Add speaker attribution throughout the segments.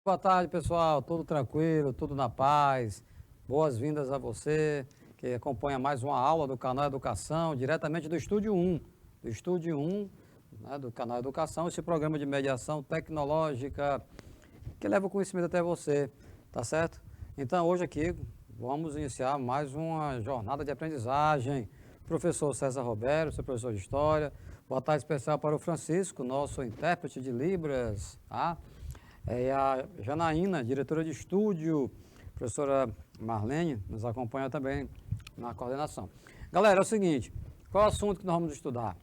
Speaker 1: Boa tarde, pessoal. Tudo tranquilo, tudo na paz. Boas-vindas a você que acompanha mais uma aula do canal Educação, diretamente do Estúdio 1. Do Estúdio 1, né, do canal Educação, esse programa de mediação tecnológica que leva o conhecimento até você, tá certo? Então, hoje aqui vamos iniciar mais uma jornada de aprendizagem. Professor César Roberto, seu professor de História. Boa tarde especial para o Francisco, nosso intérprete de Libras, tá? A Janaína, diretora de estúdio, professora Marlene, nos acompanha também na coordenação. Galera, é o seguinte, qual é o assunto que nós vamos estudar?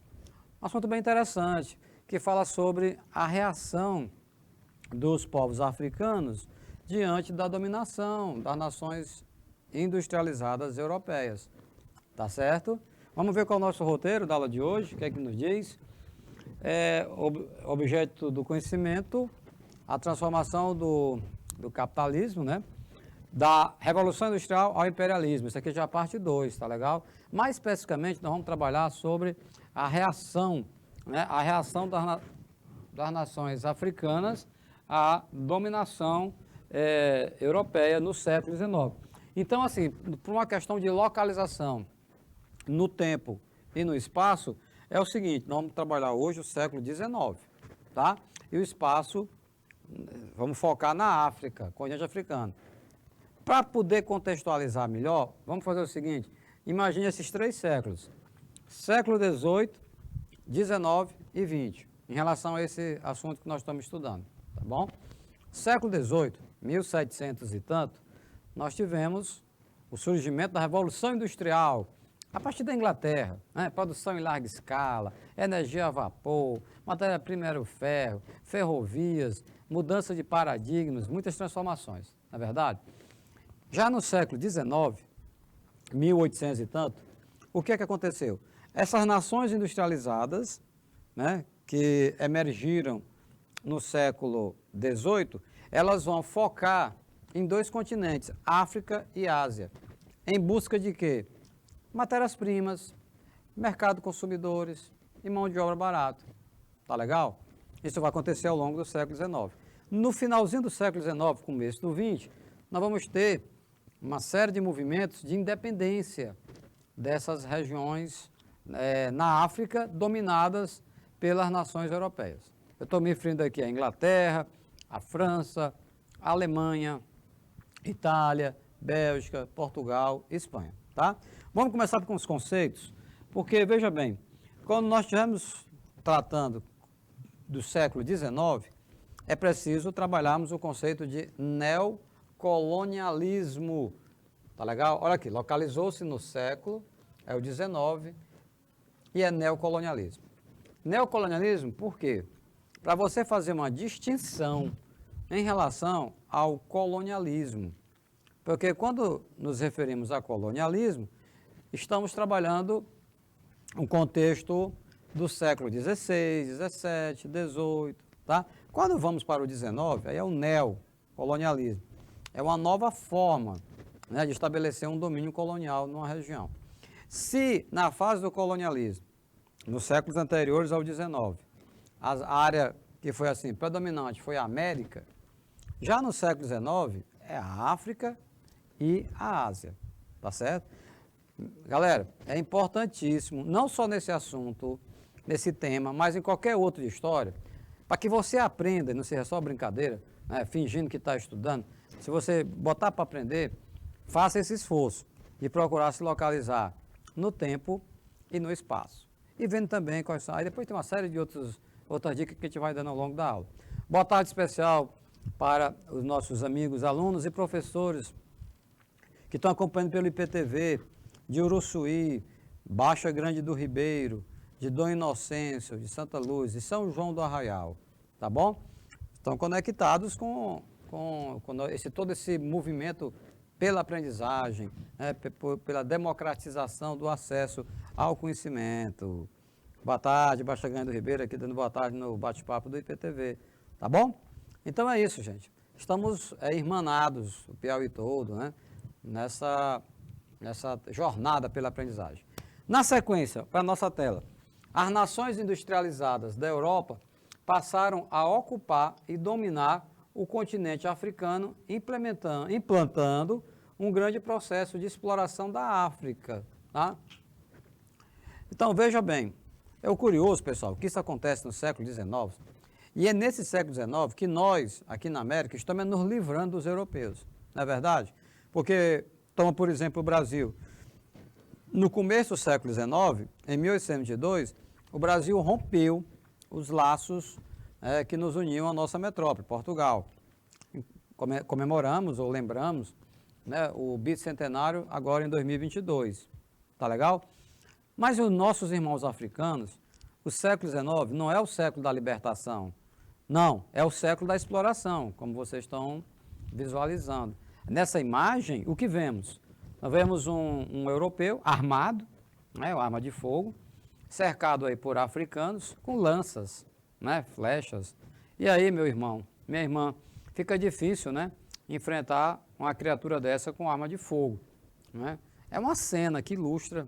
Speaker 1: Um assunto bem interessante, que fala sobre a reação dos povos africanos diante da dominação das nações industrializadas europeias. Tá certo? Vamos ver qual é o nosso roteiro da aula de hoje, o que é que nos diz. Objeto do conhecimento, a transformação do capitalismo, né? Da Revolução Industrial ao imperialismo. Isso aqui já é a parte 2, tá legal? Mais especificamente, nós vamos trabalhar sobre a reação, né? A reação das nações africanas à dominação europeia no século XIX. Então, assim, por uma questão de localização no tempo e no espaço, é o seguinte, nós vamos trabalhar hoje o século XIX, tá? E o espaço, vamos focar na África, continente africano. Para poder contextualizar melhor, vamos fazer o seguinte, imagine esses 3 séculos, século XVIII, XIX e XX, em relação a esse assunto que nós estamos estudando, tá bom? Século XVIII, 1700 e tanto, nós tivemos o surgimento da Revolução Industrial, a partir da Inglaterra, né? Produção em larga escala, energia a vapor, matéria-prima era o ferro, ferrovias, mudança de paradigmas, muitas transformações, não é verdade? Já no século XIX, 1800 e tanto, o que é que aconteceu? Essas nações industrializadas, né, que emergiram no século XVIII, elas vão focar em 2 continentes, África e Ásia, em busca de quê? Matérias-primas, mercado consumidores e mão de obra barata. Tá legal? Isso vai acontecer ao longo do século XIX. No finalzinho do século XIX, começo do XX, nós vamos ter uma série de movimentos de independência dessas regiões na África dominadas pelas nações europeias. Eu estou me referindo aqui à Inglaterra, à França, à Alemanha, Itália, Bélgica, Portugal e Espanha, tá? Vamos começar com os conceitos, porque, veja bem, quando nós estivermos tratando do século XIX, é preciso trabalharmos o conceito de neocolonialismo, tá legal? Olha aqui, localizou-se no século, é o XIX, e é neocolonialismo. Neocolonialismo, por quê? Para você fazer uma distinção em relação ao colonialismo. Porque quando nos referimos a colonialismo, estamos trabalhando um contexto do século XVI, XVII, XVIII, tá? Quando vamos para o XIX, aí é o neocolonialismo. É uma nova forma, né, de estabelecer um domínio colonial numa região. Se na fase do colonialismo, nos séculos anteriores ao XIX, a área que foi assim predominante foi a América, já no século XIX é a África e a Ásia, tá certo? Galera, é importantíssimo, não só nesse assunto, nesse tema, mas em qualquer outro de história, para que você aprenda, e não seja só brincadeira, né, fingindo que está estudando, se você botar para aprender, faça esse esforço de procurar se localizar no tempo e no espaço. E vendo também quais são, aí depois tem uma série de outras dicas que a gente vai dando ao longo da aula. Boa tarde especial para os nossos amigos, alunos e professores que estão acompanhando pelo IPTV, de Uruçuí, Baixa Grande do Ribeiro, de Dom Inocêncio, de Santa Luz, de São João do Arraial, tá bom? Estão conectados com todo esse movimento pela aprendizagem, né, pela democratização do acesso ao conhecimento. Boa tarde, Baixa Grande do Ribeiro, aqui dando boa tarde no bate-papo do IPTV, tá bom? Então é isso, gente. Estamos irmanados, o Piauí todo, né, nessa jornada pela aprendizagem. Na sequência, para a nossa tela, as nações industrializadas da Europa passaram a ocupar e dominar o continente africano implantando um grande processo de exploração da África. Tá? Então, veja bem, é o curioso, pessoal, que isso acontece no século XIX, e é nesse século XIX que nós, aqui na América, estamos nos livrando dos europeus, não é verdade? Porque, toma por exemplo o Brasil, no começo do século XIX, em 1802, o Brasil rompeu os laços que nos uniam à nossa metrópole, Portugal. Comemoramos ou lembramos, né, o bicentenário agora em 2022, tá legal? Mas os nossos irmãos africanos, o século XIX não é o século da libertação, não, é o século da exploração, como vocês estão visualizando. Nessa imagem, o que vemos? Nós vemos um europeu armado, né, uma arma de fogo, cercado aí por africanos com lanças, né, flechas. E aí, meu irmão, minha irmã, fica difícil, né, enfrentar uma criatura dessa com arma de fogo, né? É uma cena que ilustra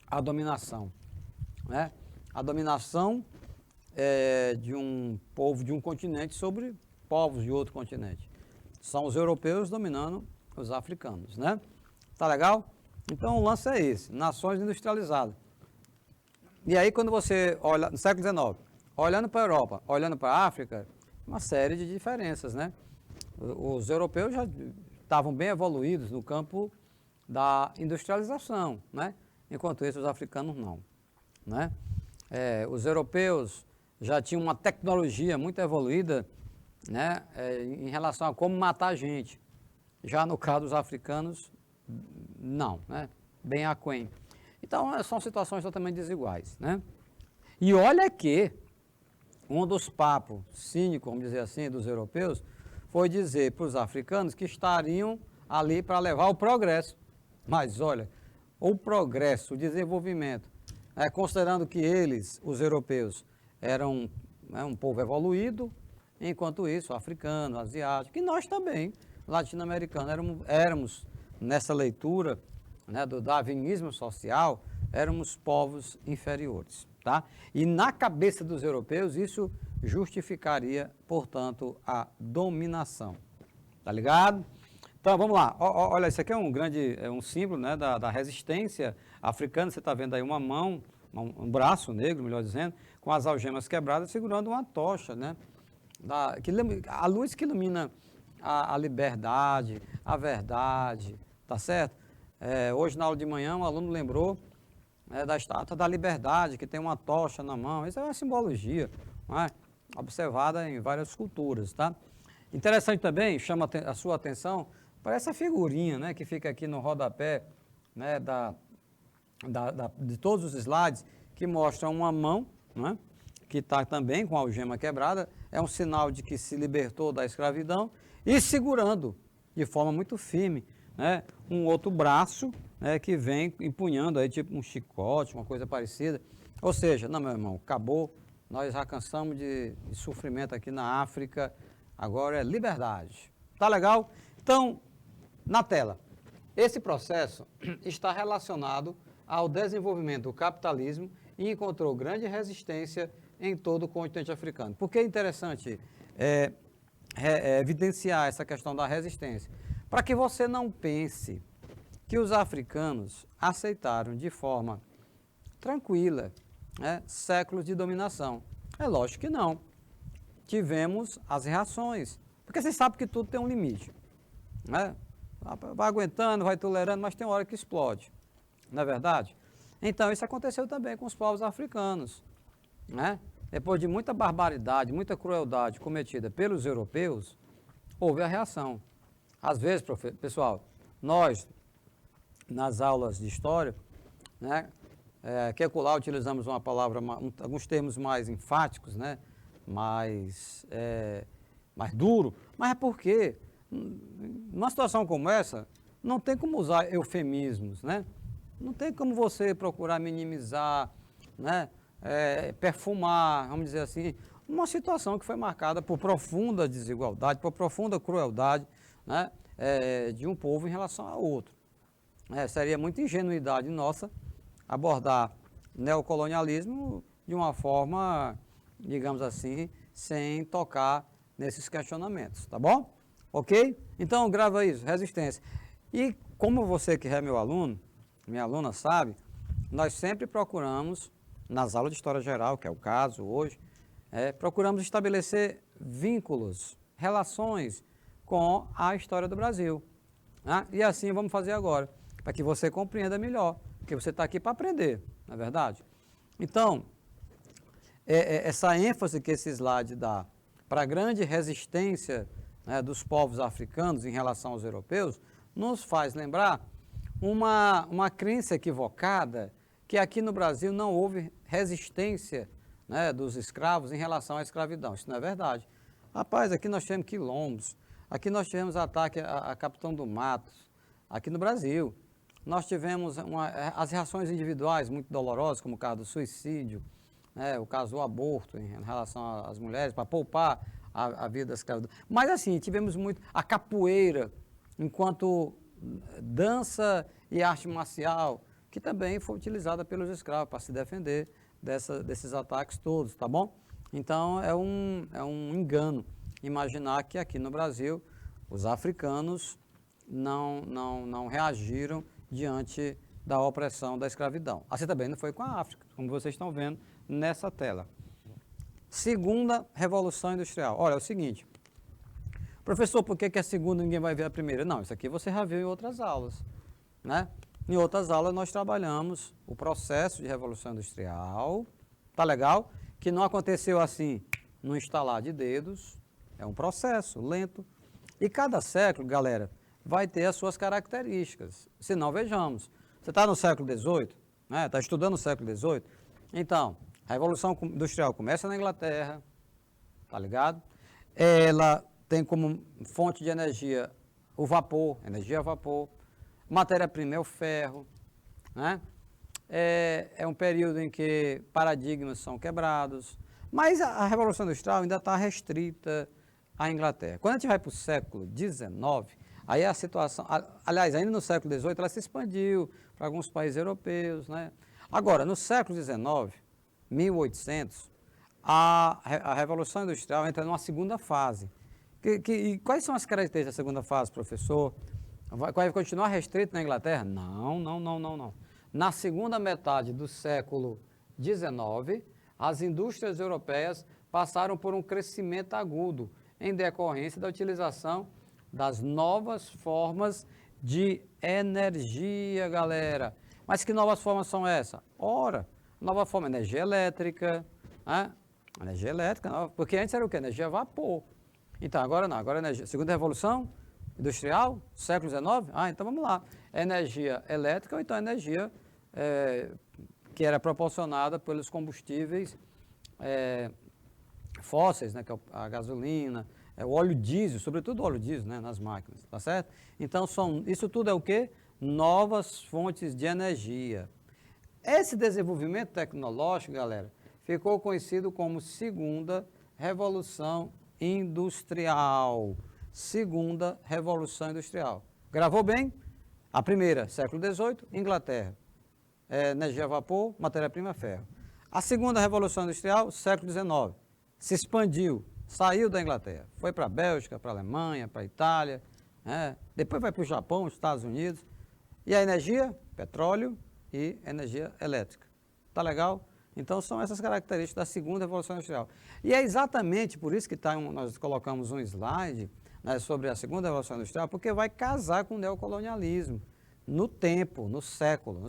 Speaker 1: a dominação, né? A dominação de um povo de um continente sobre povos de outro continente. São os europeus dominando os africanos, né? Tá legal? Então o lance é esse, nações industrializadas. E aí quando você olha, no século XIX, olhando para a Europa, olhando para a África, uma série de diferenças, né? Os europeus já estavam bem evoluídos no campo da industrialização, né? Enquanto isso os africanos não, né? Os europeus já tinham uma tecnologia muito evoluída, né? Em relação a como matar a gente. Já no caso dos africanos, não, né? Bem aquém. Então, são situações totalmente desiguais, né? E olha que um dos papos cínicos, vamos dizer assim, dos europeus, foi dizer para os africanos que estariam ali para levar o progresso. Mas olha, o progresso, o desenvolvimento, considerando que eles, os europeus, eram um povo evoluído, enquanto isso, africano, asiático, e nós também, latino-americanos, éramos nessa leitura, né, do darwinismo social, éramos povos inferiores, tá? E na cabeça dos europeus isso justificaria, portanto, a dominação, tá ligado? Então vamos lá, olha, isso aqui é um símbolo, né, da resistência africana. Você está vendo aí uma mão, um braço negro, melhor dizendo, com as algemas quebradas, segurando uma tocha, né? A luz que ilumina a liberdade, a verdade, tá certo? Hoje, na aula de manhã, um aluno lembrou da estátua da liberdade, que tem uma tocha na mão. Isso é uma simbologia, não é? Observada em várias culturas, tá? Interessante também, chama a sua atenção para essa figurinha, né, que fica aqui no rodapé, né, de todos os slides, que mostra uma mão, né, que está também com a algema quebrada, é um sinal de que se libertou da escravidão, e segurando de forma muito firme, né, um outro braço, né, que vem empunhando aí tipo um chicote, uma coisa parecida. Ou seja, não, meu irmão, acabou, nós já cansamos de sofrimento aqui na África, agora é liberdade. Tá legal? Então, na tela, esse processo está relacionado ao desenvolvimento do capitalismo e encontrou grande resistência em todo o continente africano. Por que é interessante evidenciar essa questão da resistência? Para que você não pense que os africanos aceitaram de forma tranquila, né, séculos de dominação. É lógico que não. Tivemos as reações, porque você sabe que tudo tem um limite, né? Vai aguentando, vai tolerando, mas tem uma hora que explode, não é verdade? Então isso aconteceu também com os povos africanos, né? Depois de muita barbaridade, muita crueldade cometida pelos europeus, houve a reação. Às vezes, pessoal, nós, nas aulas de história, né, que acolá utilizamos uma palavra, alguns termos mais enfáticos, né, mais duro, mas é porque, numa situação como essa, não tem como usar eufemismos, né? Não tem como você procurar minimizar, né, perfumar, vamos dizer assim, uma situação que foi marcada por profunda desigualdade, por profunda crueldade, né, de um povo em relação a outro. Seria muita ingenuidade nossa abordar neocolonialismo de uma forma, digamos assim, sem tocar nesses questionamentos, tá bom? Ok? Então, grava isso, resistência. E como você que é meu aluno, minha aluna sabe, nós sempre procuramos, nas aulas de História Geral, que é o caso hoje, procuramos estabelecer vínculos, relações com a história do Brasil. Né? E assim vamos fazer agora, para que você compreenda melhor, porque você está aqui para aprender, não é verdade? Então, essa ênfase que esse slide dá para a grande resistência, né, dos povos africanos em relação aos europeus, nos faz lembrar uma crença equivocada que aqui no Brasil não houve resistência, né, dos escravos em relação à escravidão. Isso não é verdade. Rapaz, aqui nós tivemos quilombos, aqui nós tivemos ataque a Capitão do Matos, aqui no Brasil. Nós tivemos as reações individuais muito dolorosas, como o caso do suicídio, né, o caso do aborto em relação às mulheres, para poupar a vida da escravidão. Mas assim, tivemos muito a capoeira, enquanto dança e arte marcial, que também foi utilizada pelos escravos para se defender desses ataques todos, tá bom? Então é um engano imaginar que aqui no Brasil os africanos não reagiram diante da opressão da escravidão. Assim também não foi com a África, como vocês estão vendo nessa tela. Segunda Revolução Industrial. Olha, é o seguinte, professor, por que a segunda ninguém vai ver a primeira? Não, isso aqui você já viu em outras aulas, né? Em outras aulas nós trabalhamos o processo de Revolução Industrial, tá legal? Que não aconteceu assim, no instalar de dedos, é um processo lento. E cada século, galera, vai ter as suas características. Se não, vejamos. Você está no século XVIII, né? Está estudando o século XVIII? Então, a Revolução Industrial começa na Inglaterra, tá ligado? Ela tem como fonte de energia o vapor, energia a vapor. Matéria-prima é o ferro, né? É um período em que paradigmas são quebrados, mas a Revolução Industrial ainda está restrita à Inglaterra. Quando a gente vai para o século XIX, aí a situação, aliás, ainda no século XVIII, ela se expandiu para alguns países europeus, né? Agora, no século XIX, 1800, a Revolução Industrial entra numa segunda fase. E quais são as características da segunda fase, professor? Vai continuar restrito na Inglaterra? Não. Na segunda metade do século XIX, as indústrias europeias passaram por um crescimento agudo em decorrência da utilização das novas formas de energia, galera. Mas que novas formas são essas? Ora, nova forma, energia elétrica, né? Energia elétrica, porque antes era o quê? Energia a vapor. Então, agora não, agora energia. Segunda Revolução Industrial, século XIX? Então vamos lá. Energia elétrica ou então energia que era proporcionada pelos combustíveis fósseis, né, que é a gasolina, o óleo diesel, sobretudo o óleo diesel, né, nas máquinas, tá certo? Então, isso tudo é o quê? Novas fontes de energia. Esse desenvolvimento tecnológico, galera, ficou conhecido como Segunda Revolução Industrial. Segunda Revolução Industrial. Gravou bem? A primeira, século XVIII, Inglaterra. Energia a vapor, matéria-prima, ferro. A segunda Revolução Industrial, século XIX. Se expandiu, saiu da Inglaterra. Foi para a Bélgica, para a Alemanha, para a Itália. Depois vai para o Japão, os Estados Unidos. E a energia? Petróleo e energia elétrica. Tá legal? Então, são essas características da segunda Revolução Industrial. E é exatamente por isso que nós colocamos um slide, né, sobre a segunda Revolução Industrial, porque vai casar com o neocolonialismo no tempo, no século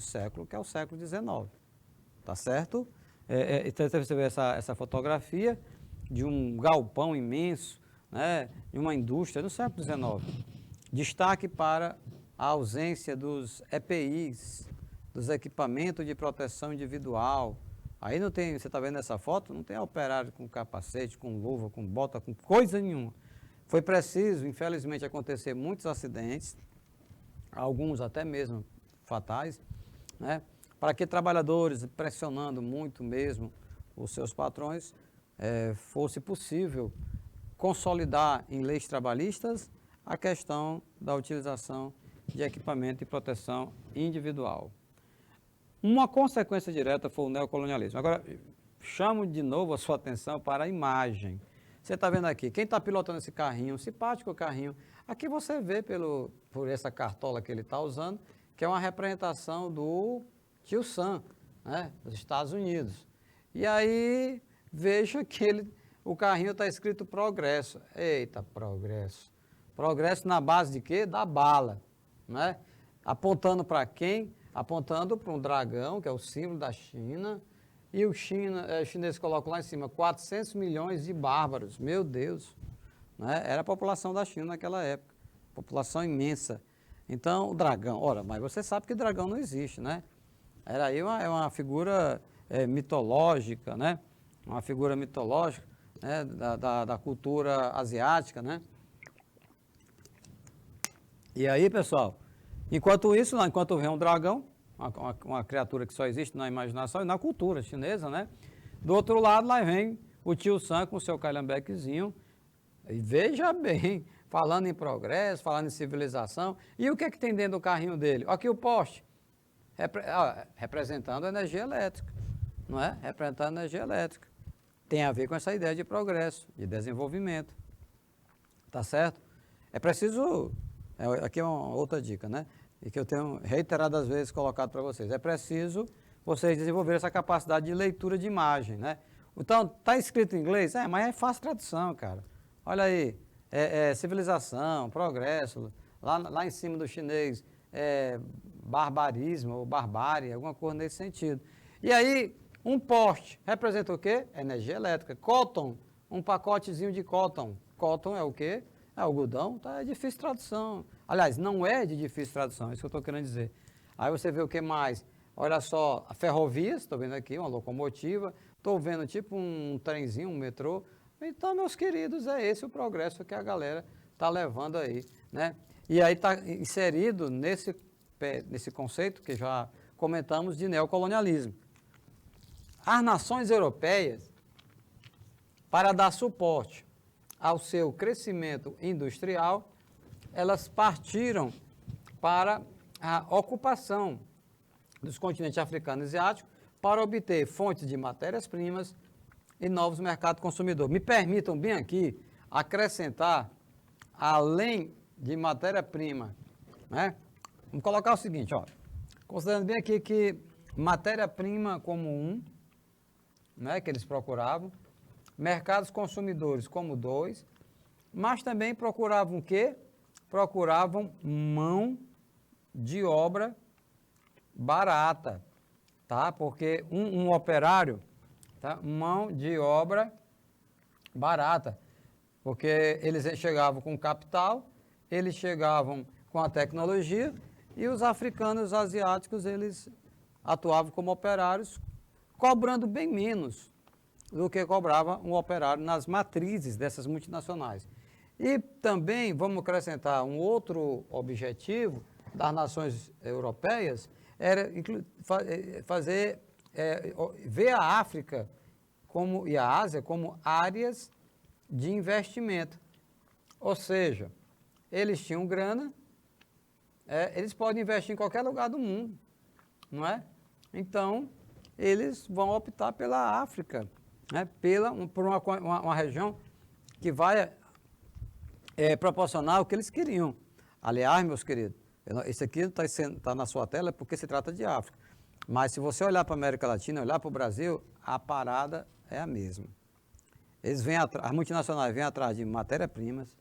Speaker 1: que é o século XIX. Tá certo? Então, você vê essa fotografia de um galpão imenso, né, de uma indústria no século XIX. Destaque para a ausência dos EPIs, dos equipamentos de proteção individual. Aí não tem, você está vendo essa foto? Não tem operário com capacete, com luva, com bota, com coisa nenhuma. Foi preciso, infelizmente, acontecer muitos acidentes, alguns até mesmo fatais, né, para que trabalhadores, pressionando muito mesmo os seus patrões, fosse possível consolidar em leis trabalhistas a questão da utilização de equipamento de proteção individual. Uma consequência direta foi o neocolonialismo. Agora, chamo de novo a sua atenção para a imagem. Você está vendo aqui, quem está pilotando esse carrinho, simpático carrinho. Aqui você vê por essa cartola que ele está usando, que é uma representação do Tio Sam, né, dos Estados Unidos. E aí, veja que o carrinho está escrito Progresso. Eita, Progresso. Progresso na base de quê? Da bala, né? Apontando para quem? Apontando para um dragão, que é o símbolo da China, e os chineses colocam lá em cima 400 milhões de bárbaros, meu Deus, né? Era a população da China naquela época, população imensa. Então, o dragão, ora, mas você sabe que o dragão não existe, né? Era aí uma figura mitológica, né? Uma figura mitológica, né? Da cultura asiática, né? E aí, pessoal, enquanto isso, enquanto vem um dragão, uma criatura que só existe na imaginação e na cultura chinesa, né? Do outro lado, lá vem o Tio Sam com o seu calhambequezinho, e veja bem, falando em progresso, falando em civilização. E o que é que tem dentro do carrinho dele? Aqui o poste, representando a energia elétrica, não é? Representando a energia elétrica. Tem a ver com essa ideia de progresso, de desenvolvimento, tá certo? É preciso, aqui é uma outra dica, né? E que eu tenho reiteradas vezes colocado para vocês. É preciso vocês desenvolverem essa capacidade de leitura de imagem, né? Então, está escrito em inglês? Mas é fácil tradução, cara. Olha aí, civilização, progresso, lá em cima do chinês, barbarismo ou barbárie, alguma coisa nesse sentido. E aí, um poste representa o quê? Energia elétrica. Cotton, um pacotezinho de cotton. Cotton é o quê? É algodão, tá? É difícil tradução. Aliás, não é de difícil tradução, é isso que eu estou querendo dizer. Aí você vê o que mais? Olha só, ferrovias, estou vendo aqui, uma locomotiva, estou vendo tipo um trenzinho, um metrô. Então, meus queridos, é esse o progresso que a galera está levando aí, né? E aí está inserido nesse conceito que já comentamos de neocolonialismo. As nações europeias, para dar suporte ao seu crescimento industrial, elas partiram para a ocupação dos continentes africano e asiático para obter fontes de matérias-primas e novos mercados consumidores. Me permitam bem aqui acrescentar, além de matéria-prima, né? Vamos colocar o seguinte, ó, considerando bem aqui que matéria-prima como né, que eles procuravam, mercados consumidores como 2, mas também procuravam o quê? Procuravam mão de obra barata, tá? Porque um operário, tá? Mão de obra barata, porque eles chegavam com capital, eles chegavam com a tecnologia e os africanos, os asiáticos, eles atuavam como operários, cobrando bem menos do que cobrava um operário nas matrizes dessas multinacionais. E também vamos acrescentar um outro objetivo das nações europeias, era ver a África e a Ásia como áreas de investimento. Ou seja, eles tinham grana, eles podem investir em qualquer lugar do mundo, não é? Então, eles vão optar pela África, né? Por uma região que vai proporcionar o que eles queriam. Aliás, meus queridos, isso aqui está na sua tela porque se trata de África. Mas se você olhar para a América Latina, olhar para o Brasil, a parada é a mesma. As multinacionais vêm atrás de matéria-primas,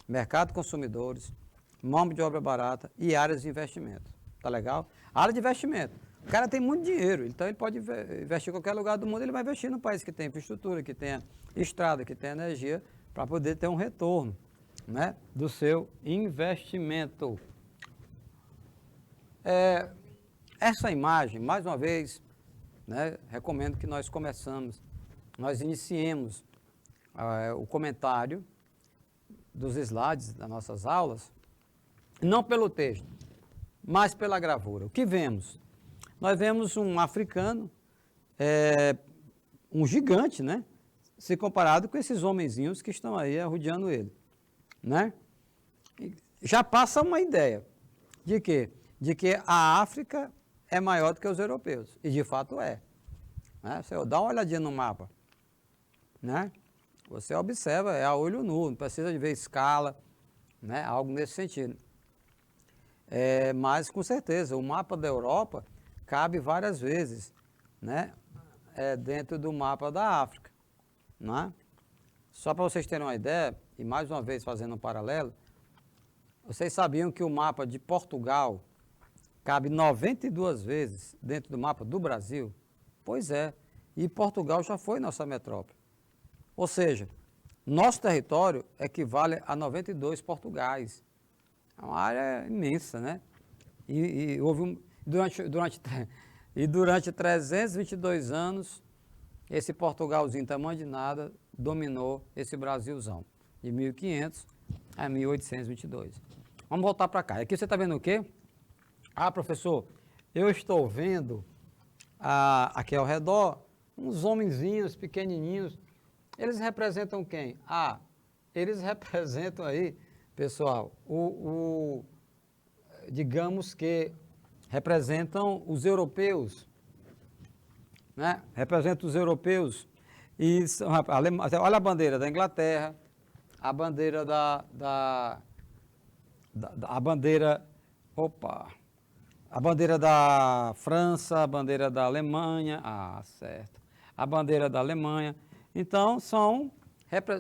Speaker 1: mercado de consumidores, mão de obra barata e áreas de investimento. Tá legal? Área de investimento. O cara tem muito dinheiro, então ele pode investir em qualquer lugar do mundo, ele vai investir no país que tem infraestrutura, que tenha estrada, que tenha energia, para poder ter um retorno, né, do seu investimento. Essa imagem, mais uma vez, né, recomendo que nós iniciemos o comentário dos slides das nossas aulas, não pelo texto, mas pela gravura. O que vemos? Nós vemos um africano, um gigante, né? Se comparado com esses homenzinhos que estão aí arrodeando ele, né? Já passa uma ideia de quê? De que a África é maior do que os europeus, e de fato é. Né? Você dá uma olhadinha no mapa, né? Você observa, é a olho nu, não precisa de ver escala, né? Algo nesse sentido. Mas, com certeza, o mapa da Europa cabe várias vezes, né? Dentro do mapa da África, né? Só para vocês terem uma ideia, e mais uma vez fazendo um paralelo, vocês sabiam que o mapa de Portugal cabe 92 vezes dentro do mapa do Brasil? Pois é, e Portugal já foi nossa metrópole. Ou seja, nosso território equivale a 92 Portugais. É uma área imensa, né? E houve durante 322 anos, esse Portugalzinho tamanho de nada dominou esse Brasilzão, de 1500 a 1822. Vamos voltar para cá. Aqui você está vendo o quê? Ah, professor, eu estou vendo aqui ao redor uns homenzinhos pequenininhos. Eles representam quem? Ah, eles representam aí, pessoal, digamos que representam os europeus, né? Representam os europeus. E olha a bandeira da Inglaterra, a bandeira a bandeira da França, a bandeira da Alemanha, certo, a bandeira da Alemanha. Então, são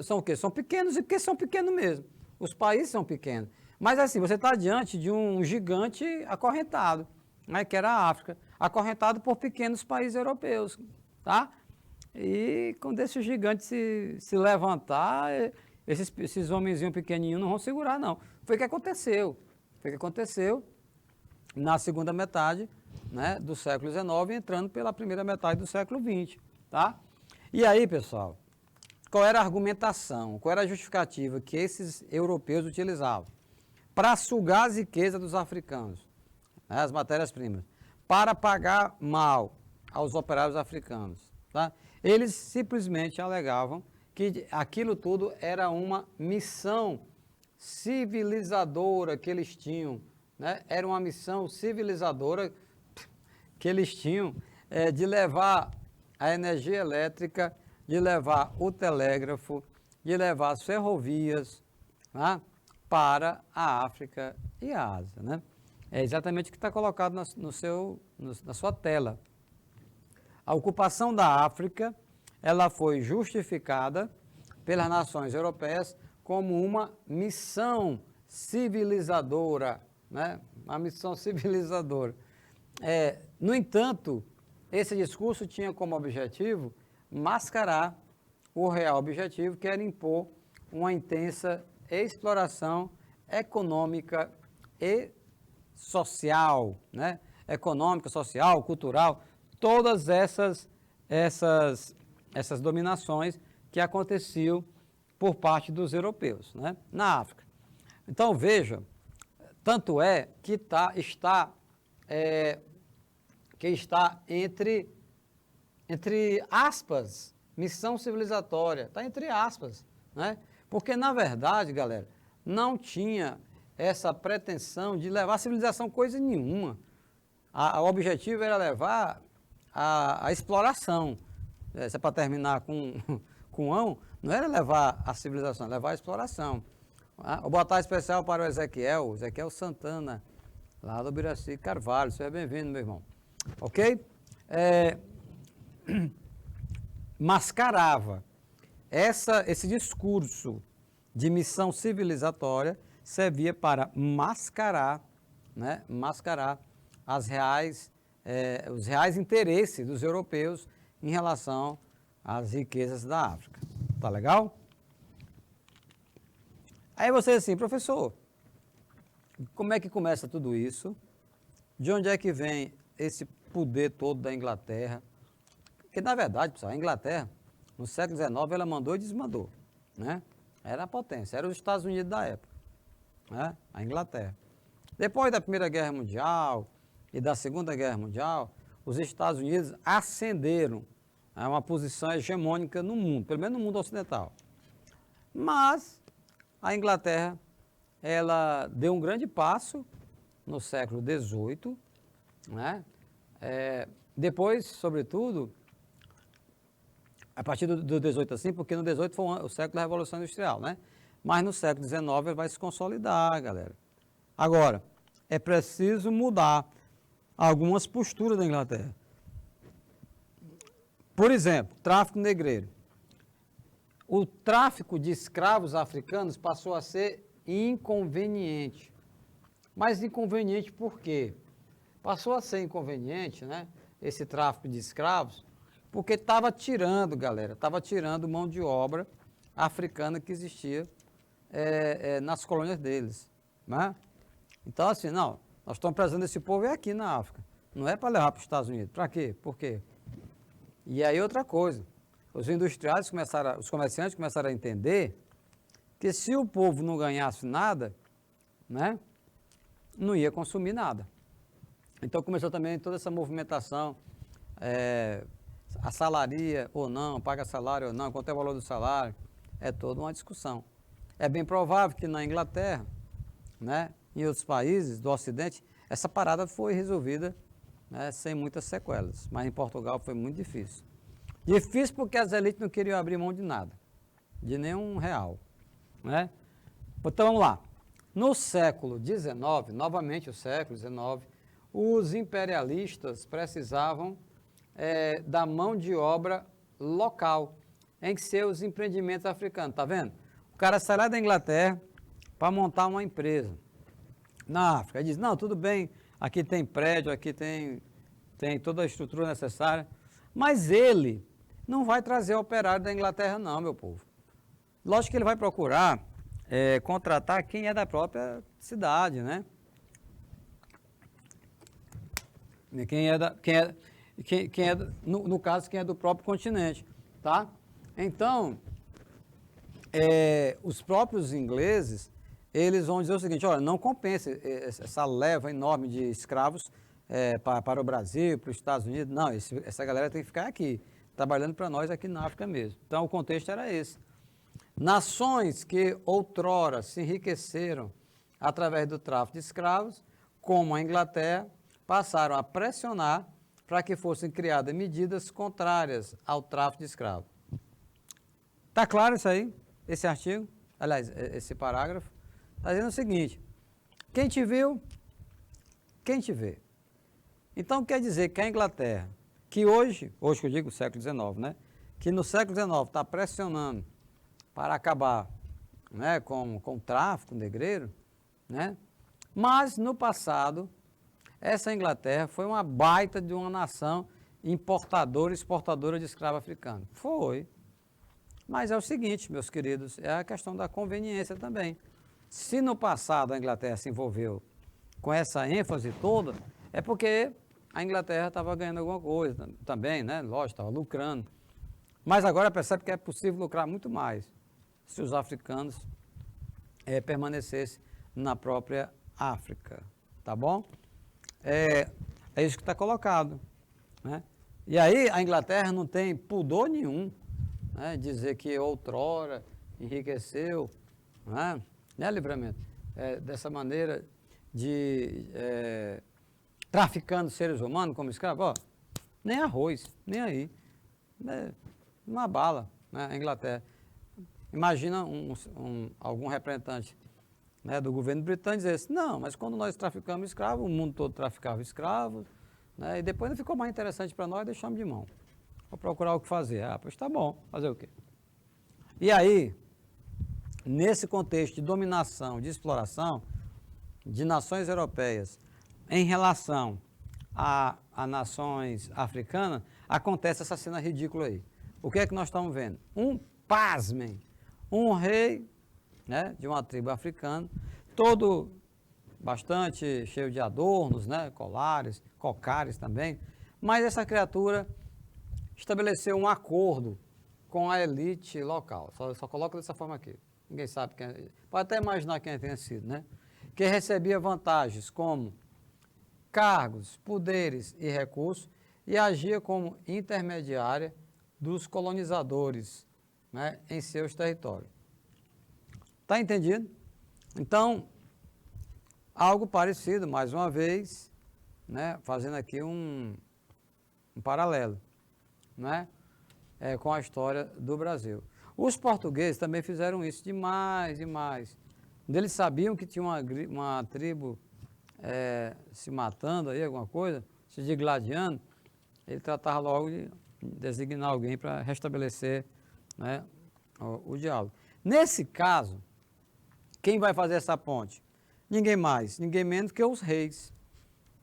Speaker 1: o quê? São pequenos, e porque são pequenos mesmo. Os países são pequenos. Mas assim, você está diante de um gigante acorrentado, né, que era a África, acorrentado por pequenos países europeus, tá? E quando esse gigante se levantar, esses homenzinhos pequenininhos não vão segurar, não. Foi o que aconteceu. Foi o que aconteceu na segunda metade, né, do século XIX, entrando pela primeira metade do século XX, tá? E aí, pessoal, qual era a argumentação, qual era a justificativa que esses europeus utilizavam? Para sugar as riquezas dos africanos, né, as matérias-primas, para pagar mal aos operários africanos, tá? Eles simplesmente alegavam que aquilo tudo era uma missão civilizadora que eles tinham, né? Era uma missão civilizadora que eles tinham de levar a energia elétrica, de levar o telégrafo, de levar as ferrovias, né, para a África e a Ásia, né? É exatamente o que está colocado na sua tela. A ocupação da África, ela foi justificada pelas nações europeias como uma missão civilizadora, né? Uma missão civilizadora. No entanto, esse discurso tinha como objetivo mascarar o real objetivo, que era impor uma intensa exploração econômica e social, né? Econômica, social, cultural, todas essas dominações que aconteciam por parte dos europeus, né, na África. Então, veja, tanto é que está entre aspas, missão civilizatória, está entre aspas, né? Porque, na verdade, galera, não tinha essa pretensão de levar a civilização coisa nenhuma. O objetivo era levar a exploração. Se é para terminar com não era levar a civilização, levar a exploração. Vou botar especial para o Ezequiel Santana, lá do Biraci Carvalho. Seja bem-vindo, meu irmão. Ok? Mascarava esse discurso de missão civilizatória, servia para mascarar, né, os reais interesses dos europeus em relação às riquezas da África. Tá legal? Aí você assim, professor, como é que começa tudo isso? De onde é que vem esse poder todo da Inglaterra? Porque, na verdade, pessoal, a Inglaterra, no século XIX, ela mandou e desmandou, né? Era a potência, era os Estados Unidos da época, né? A Inglaterra. Depois da Primeira Guerra Mundial e da Segunda Guerra Mundial, os Estados Unidos ascenderam a uma posição hegemônica no mundo, pelo menos no mundo ocidental. Mas a Inglaterra, ela deu um grande passo no século XVIII, né? Depois, sobretudo, A partir do 18 assim, porque no 18 foi o século da Revolução Industrial, né? Mas no século 19 ele vai se consolidar, galera. Agora, é preciso mudar algumas posturas da Inglaterra. Por exemplo, tráfico negreiro. O tráfico de escravos africanos passou a ser inconveniente. Mas inconveniente por quê? Passou a ser inconveniente, né? Esse tráfico de escravos, porque estava tirando, galera, estava tirando mão de obra africana que existia nas colônias deles, né? Então, assim, não, nós estamos precisando desse povo aqui na África, não é para levar para os Estados Unidos. Para quê? Por quê? E aí outra coisa, os industriais os comerciantes começaram a entender que se o povo não ganhasse nada, né, não ia consumir nada. Então começou também toda essa movimentação, assalaria ou não, paga salário ou não, quanto é o valor do salário, é toda uma discussão. É bem provável que na Inglaterra, né, em outros países do Ocidente, essa parada foi resolvida, né, sem muitas sequelas, mas em Portugal foi muito difícil. Difícil porque as elites não queriam abrir mão de nada, de nenhum real, né? Então vamos lá. No século XIX, novamente o século XIX, os imperialistas precisavam da mão de obra local em seus empreendimentos africanos. Tá vendo? O cara sai lá da Inglaterra para montar uma empresa na África. Ele diz, não, tudo bem, aqui tem prédio, aqui tem toda a estrutura necessária, mas ele não vai trazer operário da Inglaterra não, meu povo. Lógico que ele vai procurar contratar quem é da própria cidade, né? No caso, quem é do próprio continente, tá? Então, os próprios ingleses, eles vão dizer o seguinte, olha, não compensa essa leva enorme de escravos para o Brasil, para os Estados Unidos, não, essa galera tem que ficar aqui, trabalhando para nós aqui na África mesmo. Então, o contexto era esse. Nações que outrora se enriqueceram através do tráfico de escravos, como a Inglaterra, passaram a pressionar para que fossem criadas medidas contrárias ao tráfico de escravos. Está claro isso aí? Esse artigo? Aliás, esse parágrafo? Está dizendo o seguinte, quem te viu, quem te vê. Então, quer dizer que a Inglaterra, que hoje que eu digo século XIX, né? Que no século XIX está pressionando para acabar, né, com o tráfico negreiro, né? Mas no passado, essa Inglaterra foi uma baita de uma nação importadora e exportadora de escravo africano. Foi. Mas é o seguinte, meus queridos, é a questão da conveniência também. Se no passado a Inglaterra se envolveu com essa ênfase toda, é porque a Inglaterra estava ganhando alguma coisa também, né? Lógico, estava lucrando. Mas agora percebe que é possível lucrar muito mais se os africanos permanecessem na própria África, tá bom? É isso que está colocado, né? E aí a Inglaterra não tem pudor nenhum, né, dizer que outrora enriqueceu, né, Livramento? Dessa maneira de traficando seres humanos como escravos, ó, nem arroz, nem aí, uma bala, né, a Inglaterra. Imagina algum representante, né, do governo britânico dizer assim, não, mas quando nós traficamos escravos, o mundo todo traficava escravos, né, e depois não ficou mais interessante para nós, deixamos de mão. Vou procurar o que fazer. Ah, pois tá bom, fazer o quê? E aí, nesse contexto de dominação, de exploração de nações europeias em relação a nações africanas, acontece essa cena ridícula aí. O que é que nós estamos vendo? Pasmem, um rei, né, de uma tribo africana, todo bastante cheio de adornos, né, colares, cocares também, mas essa criatura estabeleceu um acordo com a elite local. Só coloca dessa forma aqui. Ninguém sabe quem é. Pode até imaginar quem tenha sido, né? Que recebia vantagens como cargos, poderes e recursos e agia como intermediária dos colonizadores, né, em seus territórios. Está entendido? Então, algo parecido, mais uma vez, né, fazendo aqui um paralelo, né? com a história do Brasil. Os portugueses também fizeram isso demais, demais. Quando eles sabiam que tinha uma tribo se matando aí, alguma coisa, se digladiando, ele tratava logo de designar alguém para restabelecer, né, o diálogo. Nesse caso, quem vai fazer essa ponte? Ninguém mais, ninguém menos que os reis.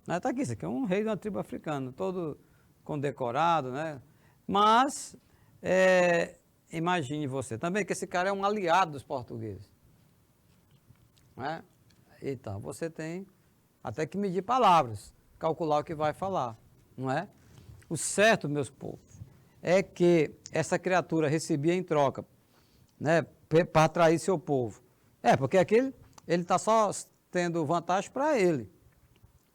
Speaker 1: Está aqui, isso aqui é um rei de uma tribo africana, todo condecorado, né? Mas, imagine você também que esse cara é um aliado dos portugueses. Né? Então, você tem até que medir palavras, calcular o que vai falar, não é? O certo, meus povos, é que essa criatura recebia em troca, né, para atrair seu povo. Porque aquele, ele está só tendo vantagem para ele.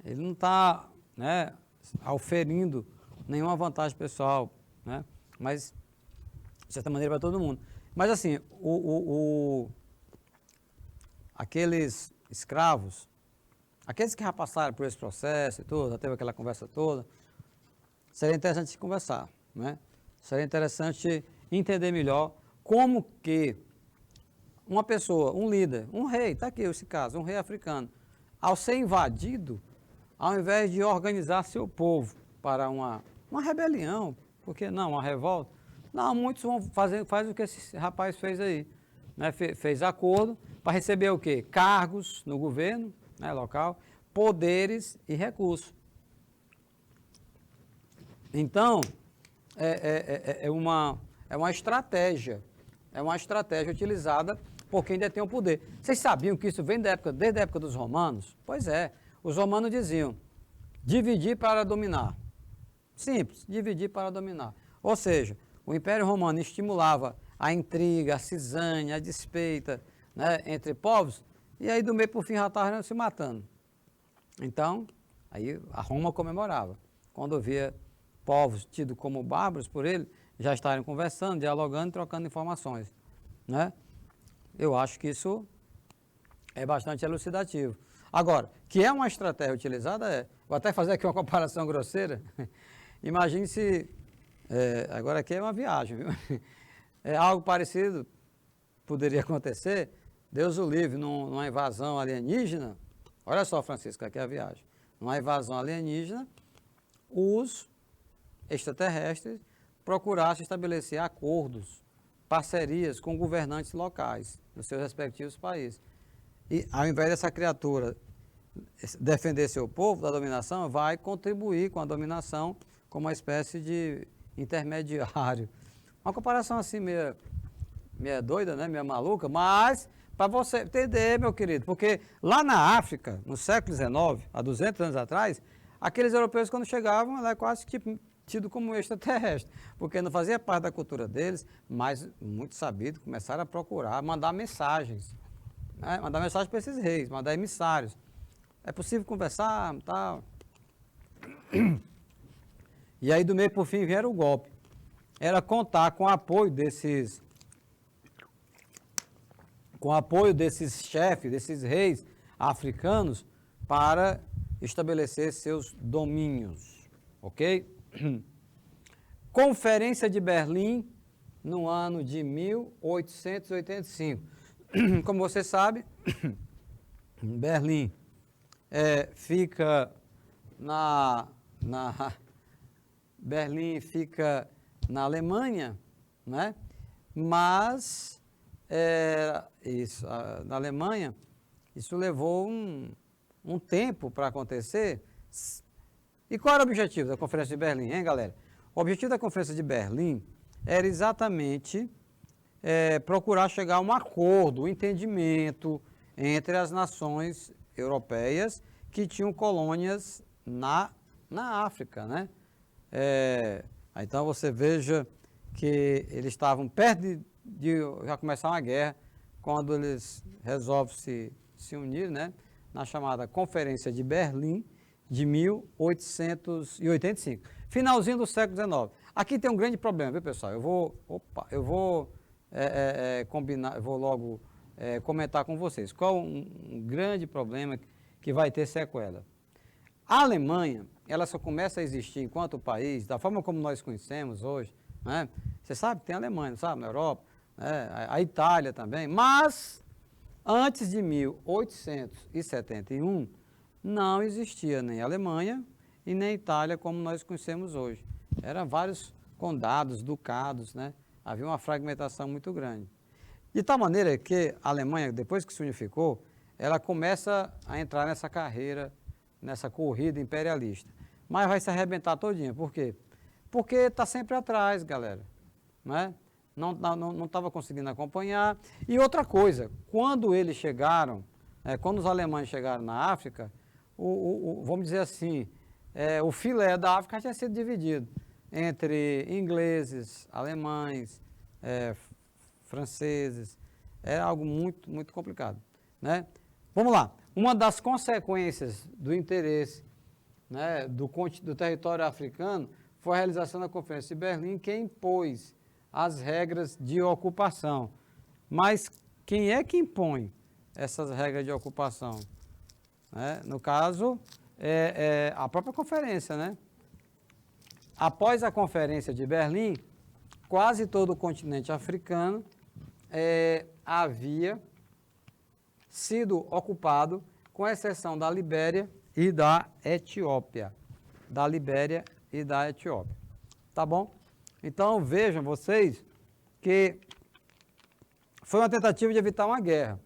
Speaker 1: Ele não está, né, auferindo nenhuma vantagem pessoal, né? Mas, de certa maneira, para todo mundo. Mas, assim, aqueles escravos, aqueles que já passaram por esse processo e tudo, já teve aquela conversa toda, seria interessante conversar, né? Seria interessante entender melhor como que uma pessoa, um líder, um rei, está aqui esse caso, um rei africano, ao ser invadido, ao invés de organizar seu povo para uma rebelião, por que não, uma revolta? Não, muitos vão faz o que esse rapaz fez aí, né? Fez acordo para receber o quê? Cargos no governo, né, local, poderes e recursos. Então, é uma estratégia utilizada por quem detém o poder. Vocês sabiam que isso vem desde a época dos romanos? Pois é, os romanos diziam, dividir para dominar. Simples, dividir para dominar. Ou seja, o Império Romano estimulava a intriga, a cisânia, a despeita, né, entre povos, e aí do meio para o fim já estavam se matando. Então, aí a Roma comemorava. Quando via povos tidos como bárbaros por ele, já estarem conversando, dialogando e trocando informações, né? Eu acho que isso é bastante elucidativo. Agora, que é uma estratégia utilizada, vou até fazer aqui uma comparação grosseira. Imagine se, agora aqui é uma viagem, viu? Algo parecido poderia acontecer, Deus o livre, numa invasão alienígena. Olha só, Francisco, aqui é a viagem. Numa invasão alienígena, os extraterrestres procurassem estabelecer acordos, parcerias com governantes locais dos seus respectivos países. E ao invés dessa criatura defender seu povo da dominação, vai contribuir com a dominação como uma espécie de intermediário. Uma comparação assim meia doida, né? Meia maluca, mas para você entender, meu querido, porque lá na África, no século XIX, há 200 anos atrás, aqueles europeus quando chegavam, era quase tido como extraterrestre, porque não fazia parte da cultura deles, mas muito sabido, começaram a procurar, mandar mensagens, né? Mandar mensagem para esses reis, mandar emissários. É possível conversar, tal. E aí do meio por fim vieram o golpe. Era contar com o apoio desses chefes, desses reis africanos para estabelecer seus domínios, ok? Conferência de Berlim no ano de 1885. Como você sabe, Berlim fica Berlim fica na Alemanha, né? Mas na Alemanha isso levou um tempo para acontecer. E qual era o objetivo da Conferência de Berlim, hein, galera? O objetivo da Conferência de Berlim era exatamente procurar chegar a um acordo, um entendimento entre as nações europeias que tinham colônias na África, né? Então você veja que eles estavam perto de já começar uma guerra quando eles resolvem se unir, né? Na chamada Conferência de Berlim de 1885, finalzinho do século XIX. Aqui tem um grande problema, viu, pessoal? Eu vou combinar, eu vou logo comentar com vocês. Qual um grande problema que vai ter sequela? A Alemanha, ela só começa a existir enquanto país, da forma como nós conhecemos hoje, né? Você sabe que tem a Alemanha, não sabe? Na Europa, né? A Itália também. Mas, antes de 1871, não existia nem Alemanha e nem Itália como nós conhecemos hoje. Eram vários condados, ducados, né? Havia uma fragmentação muito grande. De tal maneira que a Alemanha, depois que se unificou, ela começa a entrar nessa carreira, nessa corrida imperialista. Mas vai se arrebentar todinha. Por quê? Porque está sempre atrás, galera. Né? Não estava conseguindo acompanhar. E outra coisa, quando eles chegaram, quando os alemães chegaram na África, vamos dizer assim, o filé da África tinha sido dividido entre ingleses, alemães, franceses. É algo muito, muito complicado. Né? Vamos lá. Uma das consequências do interesse, né, do território africano foi a realização da Conferência de Berlim, que impôs as regras de ocupação. Mas quem é que impõe essas regras de ocupação? No caso, a própria conferência. Né? Após a Conferência de Berlim, quase todo o continente africano havia sido ocupado, com exceção da Libéria e da Etiópia. Da Libéria e da Etiópia. Tá bom? Então, vejam vocês que foi uma tentativa de evitar uma guerra.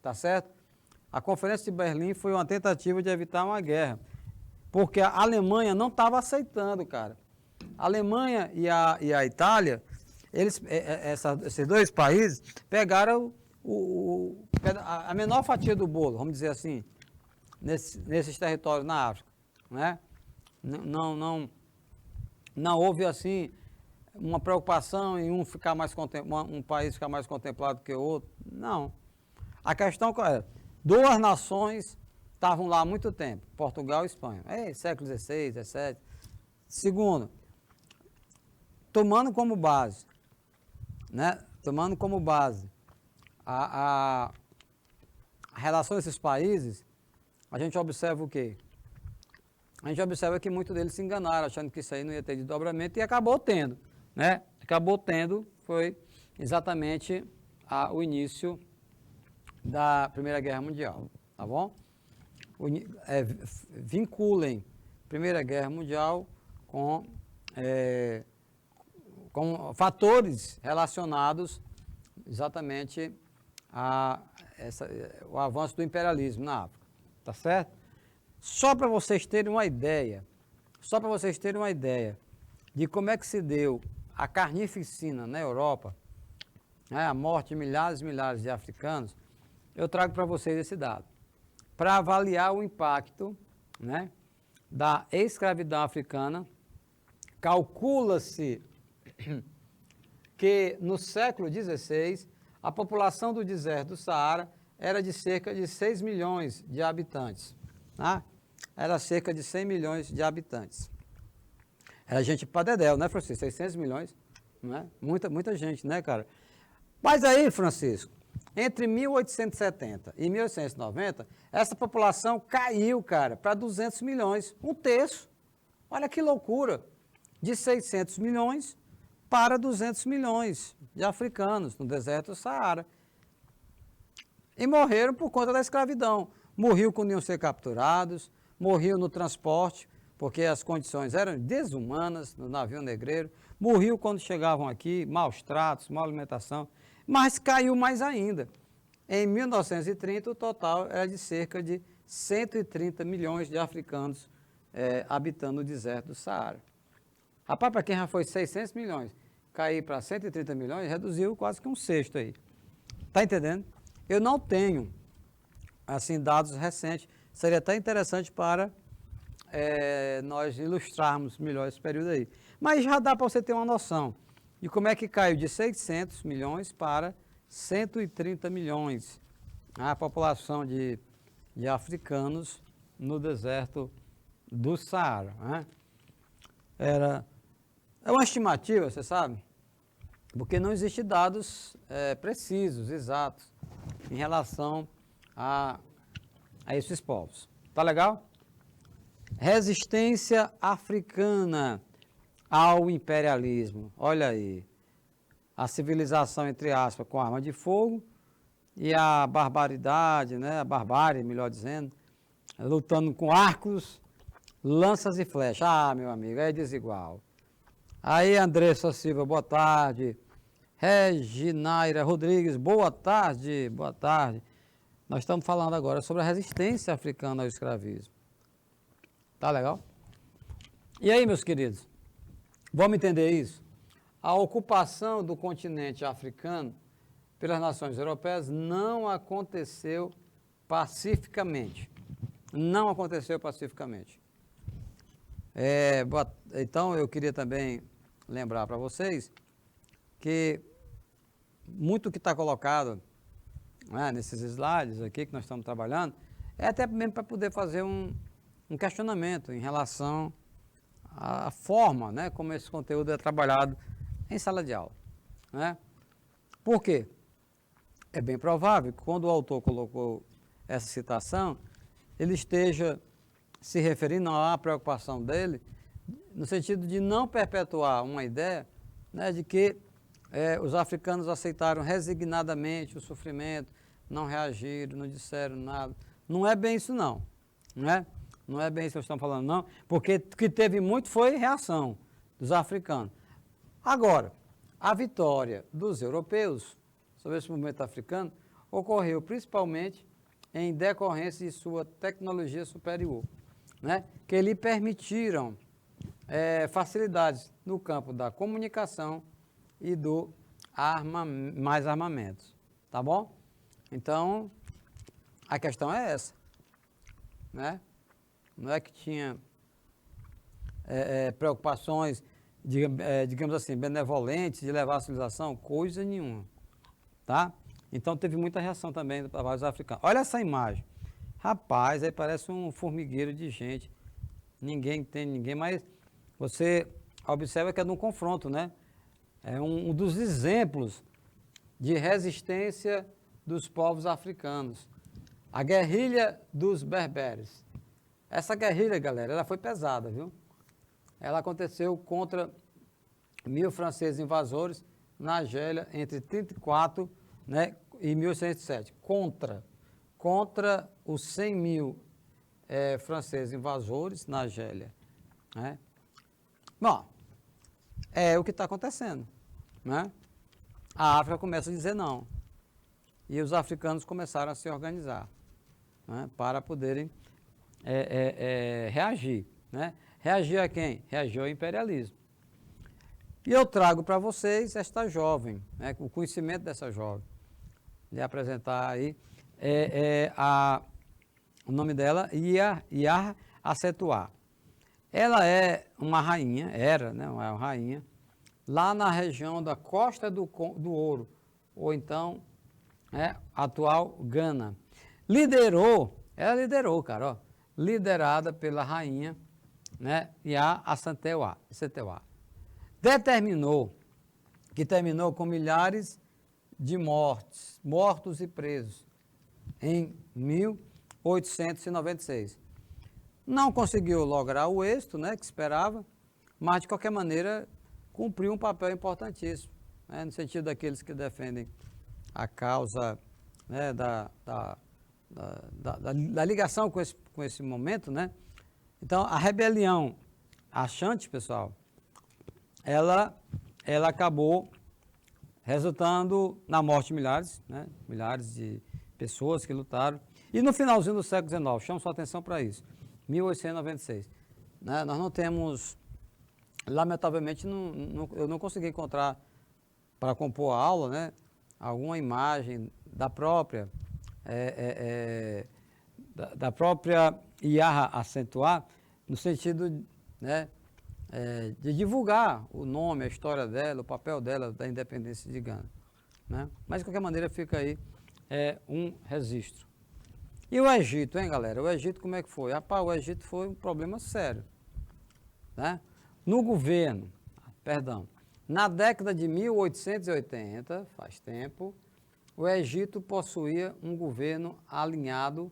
Speaker 1: Tá certo? A Conferência de Berlim foi uma tentativa de evitar uma guerra. Porque a Alemanha não estava aceitando, cara. A Alemanha e a Itália, esses dois países pegaram a menor fatia do bolo, vamos dizer assim, nesses territórios na África. Né? Não houve assim uma preocupação em um país ficar mais contemplado que o outro. Não. A questão qual é? Duas nações estavam lá há muito tempo, Portugal e Espanha. Século XVI, XVII. Segundo, tomando como base, né? Tomando como base a relação desses países, a gente observa o quê? A gente observa que muitos deles se enganaram, achando que isso aí não ia ter desdobramento, e acabou tendo, né? Acabou tendo, foi exatamente o início da Primeira Guerra Mundial, tá bom? Vinculem Primeira Guerra Mundial com fatores relacionados exatamente o avanço do imperialismo na África, tá certo? Só para vocês terem uma ideia, de como é que se deu a carnificina na Europa, né, a morte de milhares e milhares de africanos, eu trago para vocês esse dado, para avaliar o impacto, né, da escravidão africana. Calcula-se que no século XVI, a população do deserto do Saara era de cerca de 6 milhões de habitantes. Tá? Era cerca de 100 milhões de habitantes. Era gente pra dedéu, né, Francisco? 600 milhões, né? Muita gente, né, cara? Mas aí, Francisco, entre 1870 e 1890, essa população caiu, cara, para 200 milhões, um terço. Olha que loucura! De 600 milhões para 200 milhões de africanos no deserto do Saara. E morreram por conta da escravidão. Morriam quando iam ser capturados, morriam no transporte, porque as condições eram desumanas no navio negreiro, morriam quando chegavam aqui, maus tratos, má alimentação, mas caiu mais ainda. Em 1930, o total era de cerca de 130 milhões de africanos habitando o deserto do Saara. Rapaz, para quem já foi 600 milhões, cair para 130 milhões, reduziu quase que um sexto aí. Tá entendendo? Eu não tenho, assim, dados recentes. Seria até interessante para nós ilustrarmos melhor esse período aí. Mas já dá para você ter uma noção de como é que caiu de 600 milhões para 130 milhões a população de africanos no deserto do Saara. Né? É uma estimativa, você sabe, porque não existem dados precisos, exatos, em relação a esses povos. Tá legal? Resistência africana. ao imperialismo. Olha aí, a civilização, entre aspas, com arma de fogo e a barbaridade, né? A barbárie, melhor dizendo, lutando com arcos, lanças e flechas. Ah, meu amigo, é desigual. Aí, Andressa Silva, boa tarde. Reginaira Rodrigues, boa tarde, boa tarde. Nós estamos falando agora sobre a resistência africana ao escravismo. Tá legal? E aí, meus queridos, vamos entender isso? A ocupação do continente africano pelas nações europeias não aconteceu pacificamente. Não aconteceu pacificamente. Então, eu queria também lembrar para vocês que muito que está colocado, né, nesses slides aqui que nós estamos trabalhando, é até mesmo para poder fazer um questionamento em relação à forma, né, como esse conteúdo é trabalhado em sala de aula. Né? Por quê? É bem provável que quando o autor colocou essa citação, ele esteja se referindo à preocupação dele no sentido de não perpetuar uma ideia, né, de que os africanos aceitaram resignadamente o sofrimento, não reagiram, não disseram nada. Não é bem isso não, né? Não é bem isso que nós estamos falando não, porque o que teve muito foi reação dos africanos. Agora, a vitória dos europeus sobre esse movimento africano ocorreu principalmente em decorrência de sua tecnologia superior, né? Que lhe permitiram facilidades no campo da comunicação e do mais armamentos, tá bom? Então, a questão é essa, né? Não é que tinha preocupações, digamos assim, benevolentes de levar a civilização, coisa nenhuma, tá? Então, teve muita reação também para vários africanos. Olha essa imagem. Rapaz, aí parece um formigueiro de gente. Ninguém entende ninguém, mas você observa que é de um confronto, né? É um dos exemplos de resistência dos povos africanos. A guerrilha dos berberes. Essa guerrilha, galera, ela foi pesada, viu? Ela aconteceu contra 1.000 franceses invasores na Argélia entre 34, né, e 1807. Contra os 100.000 franceses invasores na Argélia. Né? Bom, é o que está acontecendo. Né? A África começa a dizer não. E os africanos começaram a se organizar, né, para poderem reagir. Né? Reagir a quem? Reagir ao imperialismo. E eu trago para vocês esta jovem, né, o conhecimento dessa jovem. Lhe apresentar aí o nome dela, Iar Acetuá. Ela é uma rainha, era, né, uma rainha, lá na região da Costa do Ouro, ou então, atual Gana. Ela liderou, cara, ó, liderada pela rainha, né, Iar Acetuá. Terminou com milhares de mortos e presos em 1896. Não conseguiu lograr o êxito, né, que esperava, mas de qualquer maneira cumpriu um papel importantíssimo, né, no sentido daqueles que defendem a causa, né, da ligação com esse momento, né? Então, a rebelião Ashanti, pessoal, ela acabou resultando na morte de milhares, né? Milhares de pessoas que lutaram. E no finalzinho do século XIX, chamo sua atenção para isso, 1896, né? Nós não temos, lamentavelmente, eu não consegui encontrar para compor a aula, né, alguma imagem da própria Iar Acetuá, no sentido, né, de divulgar o nome, a história dela, o papel dela da independência de Gana. Né? Mas, de qualquer maneira, fica aí um registro. E o Egito, hein, galera? O Egito, como é que foi? Rapaz, o Egito foi um problema sério. Né? Na década de 1880, faz tempo, o Egito possuía um governo alinhado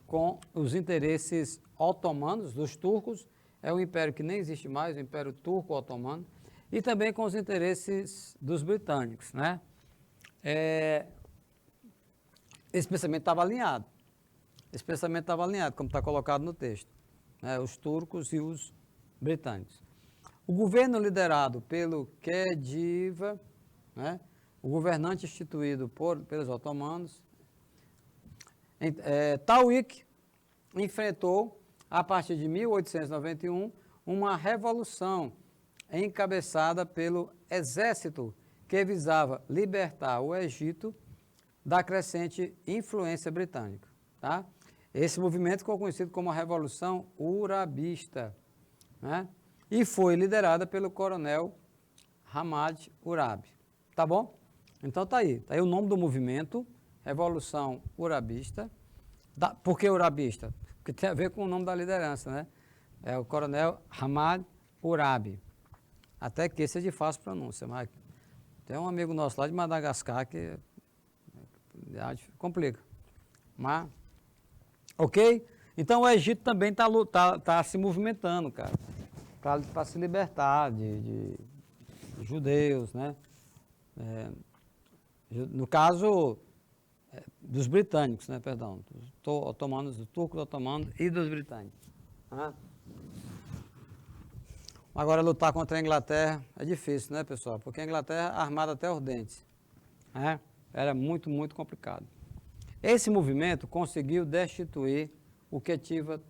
Speaker 1: com os interesses otomanos, dos turcos, é um império que nem existe mais, o Império Turco-Otomano, e também com os interesses dos britânicos, né? Esse pensamento estava alinhado. Como está colocado no texto, né? Os turcos e os britânicos. O governo liderado pelo Khedive, né? O governante instituído pelos otomanos, Tawfik enfrentou, a partir de 1891, uma revolução encabeçada pelo exército que visava libertar o Egito da crescente influência britânica. Tá? Esse movimento ficou conhecido como a Revolução Urabista, né? E foi liderada pelo coronel Hamad Urabi. Tá bom? Então tá aí o nome do movimento, Revolução Urabista. Por que Urabista? Porque tem a ver com o nome da liderança, né? É o coronel Hamad Urabi. Até que esse é de fácil pronúncia, mas tem um amigo nosso lá de Madagascar que complica. Mas, ok? Então o Egito também tá se movimentando, cara, para se libertar de judeus, né? No caso dos britânicos, né? Perdão, dos otomanos, dos turcos otomanos e dos britânicos. Né? Agora lutar contra a Inglaterra é difícil, né, pessoal? Porque a Inglaterra é armada até os dentes. Né? Era muito, muito complicado. Esse movimento conseguiu destituir o Khedive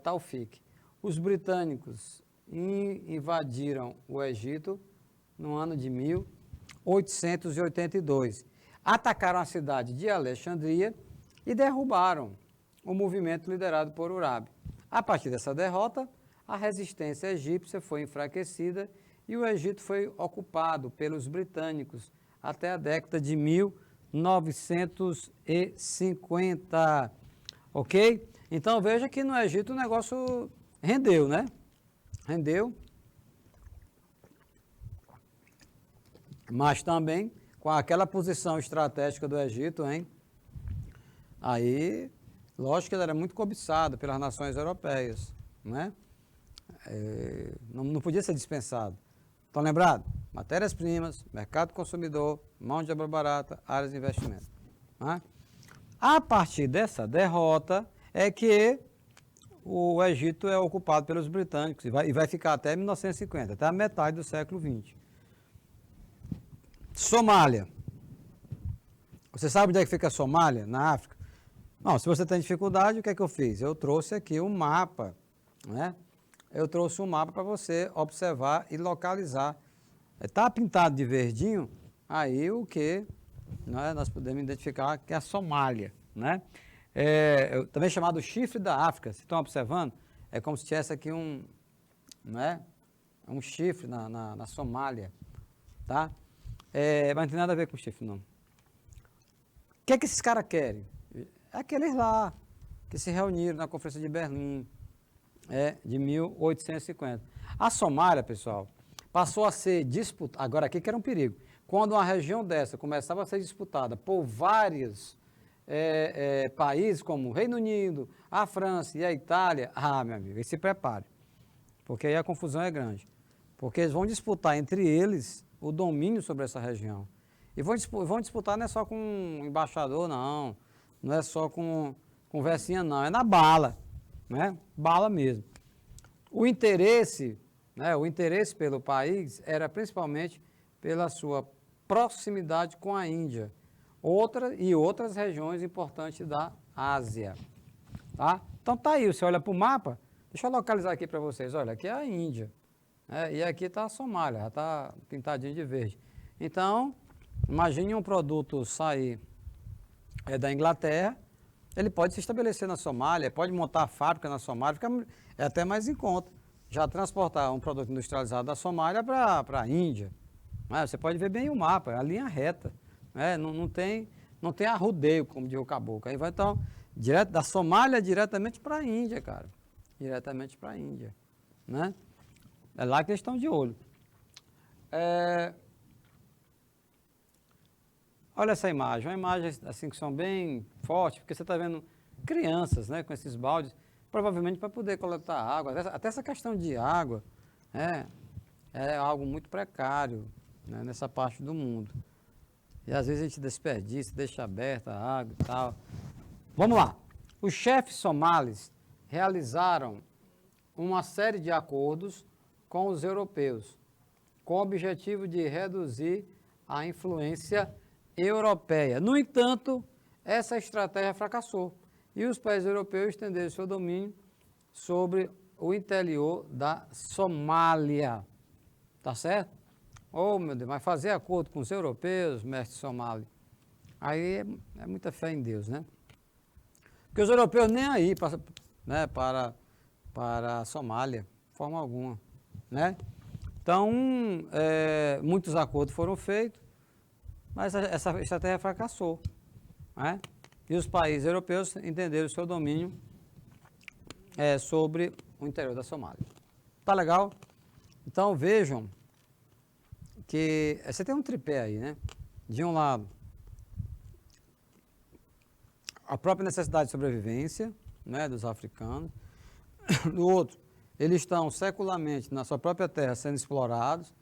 Speaker 1: Tawfik. Os britânicos invadiram o Egito no ano de 1882. Atacaram a cidade de Alexandria e derrubaram o movimento liderado por Urabi. A partir dessa derrota, a resistência egípcia foi enfraquecida e o Egito foi ocupado pelos britânicos até a década de 1950. Ok? Então veja que no Egito o negócio rendeu, né? Rendeu. Mas também com aquela posição estratégica do Egito, hein? Aí, lógico que ele era muito cobiçado pelas nações europeias, né? Não podia ser dispensado. Estão lembrados? Matérias-primas, mercado consumidor, mão de obra barata, áreas de investimento. Né? A partir dessa derrota é que o Egito é ocupado pelos britânicos e vai ficar até 1950, até a metade do século XX. Somália. Você sabe onde é que fica a Somália? Na África? Não, se você tem dificuldade, o que é que eu fiz? Eu trouxe aqui um mapa, né? Eu trouxe um mapa para você observar e localizar. Está pintado de verdinho, aí o que nós podemos identificar que é a Somália, né? Também chamado chifre da África, vocês estão observando? É como se tivesse aqui um chifre na Somália, tá? Mas não tem nada a ver com chifre, não. O que é que esses caras querem? É aqueles lá que se reuniram na Conferência de Berlim, de 1850. A Somália, pessoal, passou a ser disputada, agora aqui que era um perigo, quando uma região dessa começava a ser disputada por vários países, como o Reino Unido, a França e a Itália, meu amigo, se prepare, porque aí a confusão é grande, porque eles vão disputar entre eles o domínio sobre essa região. E vão disputar não é só com um embaixador, não é só com conversinha, não, é na bala, né? Bala mesmo. O interesse pelo país era principalmente pela sua proximidade com a Índia e outras regiões importantes da Ásia. Tá? Então tá aí, você olha para o mapa, deixa eu localizar aqui para vocês, olha, aqui é a Índia, e aqui está a Somália, já está pintadinho de verde. Então, imagine um produto sair da Inglaterra, ele pode se estabelecer na Somália, pode montar a fábrica na Somália, é até mais em conta. Já transportar um produto industrializado da Somália para a Índia. Você pode ver bem o mapa, é a linha reta. Não tem arrudeio, como diz o caboclo. Aí vai então, da Somália diretamente para a Índia, cara. Diretamente para a Índia. Né? É lá que eles estão de olho. Olha essa imagem, uma imagem assim que são bem fortes, porque você está vendo crianças, né, com esses baldes. provavelmente para poder coletar água. Até essa questão de água é algo muito precário, né, nessa parte do mundo. E às vezes a gente desperdiça, deixa aberta a água e tal. Vamos lá. Os chefes somalis realizaram uma série de acordos com os europeus, com o objetivo de reduzir a influência europeia. No entanto, essa estratégia fracassou e os países europeus estenderam seu domínio sobre o interior da Somália. Tá certo? Oh, meu Deus, mas fazer acordo com os europeus, mestre Somali, aí é muita fé em Deus, né? Porque os europeus nem aí para a Somália, de forma alguma, né? Então, muitos acordos foram feitos, mas essa estratégia fracassou, né? E os países europeus entenderam o seu domínio sobre o interior da Somália. Tá legal? Então, vejam que você tem um tripé aí, né? De um lado, a própria necessidade de sobrevivência, né, dos africanos. Do outro, eles estão secularmente na sua própria terra sendo explorados.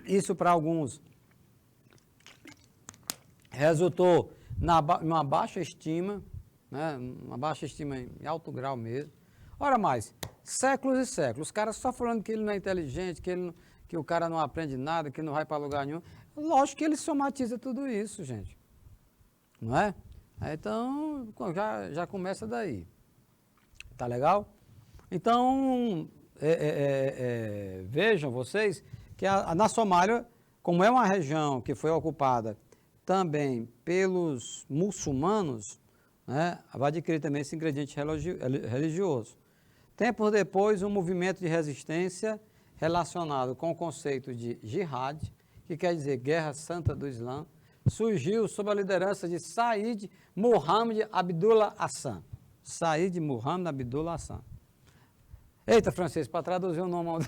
Speaker 1: Isso para alguns resultou numa baixa estima, né, uma baixa estima em alto grau mesmo. Ora mais, séculos e séculos, os caras só falando que ele não é inteligente, que o cara não aprende nada, que não vai para lugar nenhum. Lógico que ele somatiza tudo isso, gente. Não é? Então, já começa daí. Tá legal? Então, vejam vocês que na Somália, como é uma região que foi ocupada também pelos muçulmanos, né, vai adquirir também esse ingrediente religioso. Tempos depois, um movimento de resistência relacionado com o conceito de jihad, que quer dizer Guerra Santa do Islã, surgiu sob a liderança de Said Mohammed Abdullah Hassan. Said Mohammed Abdullah Hassan. Eita, Francisco, para traduzir o nome.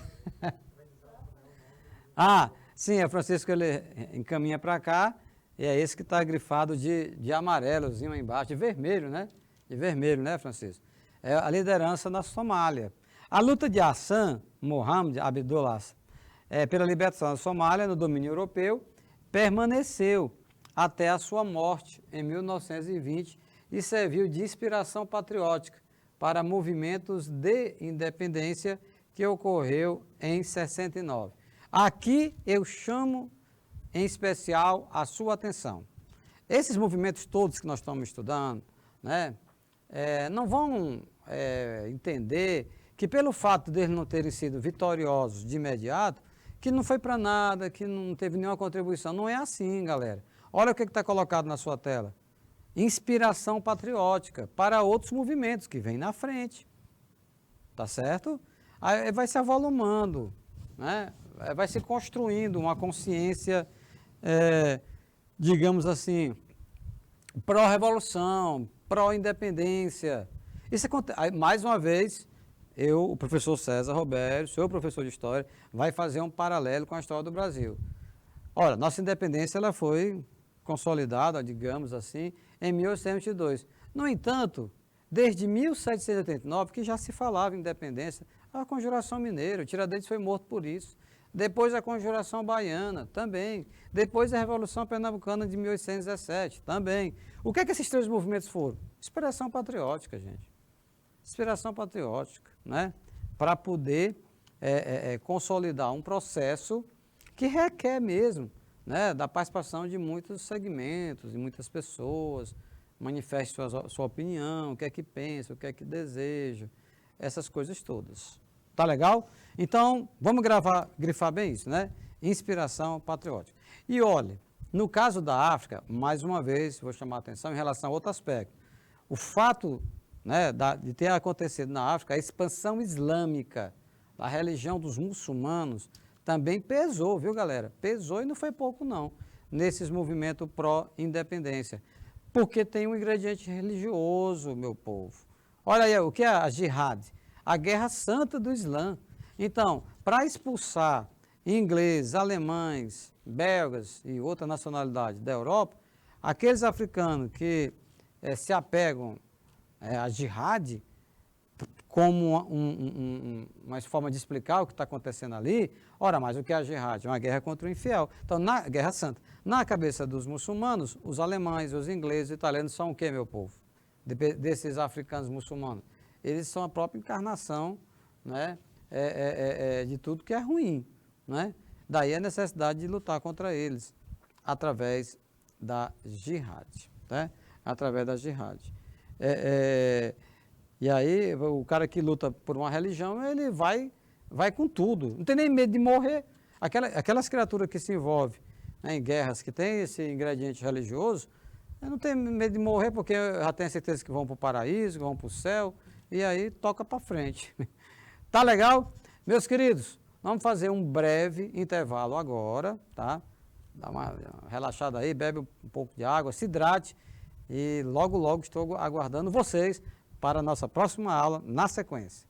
Speaker 1: Sim, é Francisco, ele encaminha para cá, e é esse que está grifado de amarelozinho aí embaixo, de vermelho, né, Francisco? É a liderança na Somália. A luta de Hassan Mohammed Abdullah pela libertação da Somália no domínio europeu permaneceu até a sua morte em 1920 e serviu de inspiração patriótica para movimentos de independência que ocorreu em 69. Aqui eu chamo em especial a sua atenção. Esses movimentos todos que nós estamos estudando, né, não vão entender que pelo fato deles não terem sido vitoriosos de imediato, que não foi para nada, que não teve nenhuma contribuição. Não é assim, galera. Olha o que está colocado na sua tela. Inspiração patriótica para outros movimentos que vêm na frente. Tá certo? Aí vai se avolumando, né? Vai se construindo uma consciência, digamos assim, pró-revolução, pró-independência. Isso acontece. Mais uma vez, o professor César Robério, seu professor de História, vai fazer um paralelo com a história do Brasil. Ora, nossa independência ela foi consolidada, digamos assim, em 1822. No entanto, desde 1789, que já se falava em independência, a Conjuração Mineira, o Tiradentes foi morto por isso. Depois a Conjuração Baiana, também. Depois a Revolução Pernambucana de 1817, também. O que é que esses três movimentos foram? Inspiração patriótica, gente. Inspiração patriótica, né? Para poder consolidar um processo que requer mesmo, né, da participação de muitos segmentos, de muitas pessoas, manifeste sua opinião, o que é que pensa, o que é que deseja, essas coisas todas. Tá legal? Então, vamos grifar bem isso, né? Inspiração patriótica. E olha, no caso da África, mais uma vez, vou chamar a atenção em relação a outro aspecto. O fato, né, de ter acontecido na África a expansão islâmica da religião dos muçulmanos também pesou, viu, galera? Pesou e não foi pouco, não, nesses movimentos pró-independência. Porque tem um ingrediente religioso, meu povo. Olha aí, o que é a jihad? A Guerra Santa do Islã. Então, para expulsar ingleses, alemães, belgas e outra nacionalidade da Europa, aqueles africanos que se apegam à jihad, como uma forma de explicar o que está acontecendo ali. Ora, mas o que é a jihad? É uma guerra contra o infiel. Então, na Guerra Santa, na cabeça dos muçulmanos, os alemães, os ingleses, os italianos são o quê, meu povo? Desses africanos muçulmanos. Eles são a própria encarnação, né, de tudo que é ruim. Né? Daí a necessidade de lutar contra eles, através da jihad. Né? Através da jihad. E aí, o cara que luta por uma religião, ele vai com tudo. Não tem nem medo de morrer. Aquelas criaturas que se envolvem, né, em guerras, que tem esse ingrediente religioso, não tem medo de morrer, porque já tem certeza que vão para o paraíso, que vão para o céu, e aí toca para frente. Tá legal? Meus queridos, vamos fazer um breve intervalo agora, tá? Dá uma relaxada aí, bebe um pouco de água, se hidrate, e logo, logo estou aguardando vocês para a nossa próxima aula na sequência.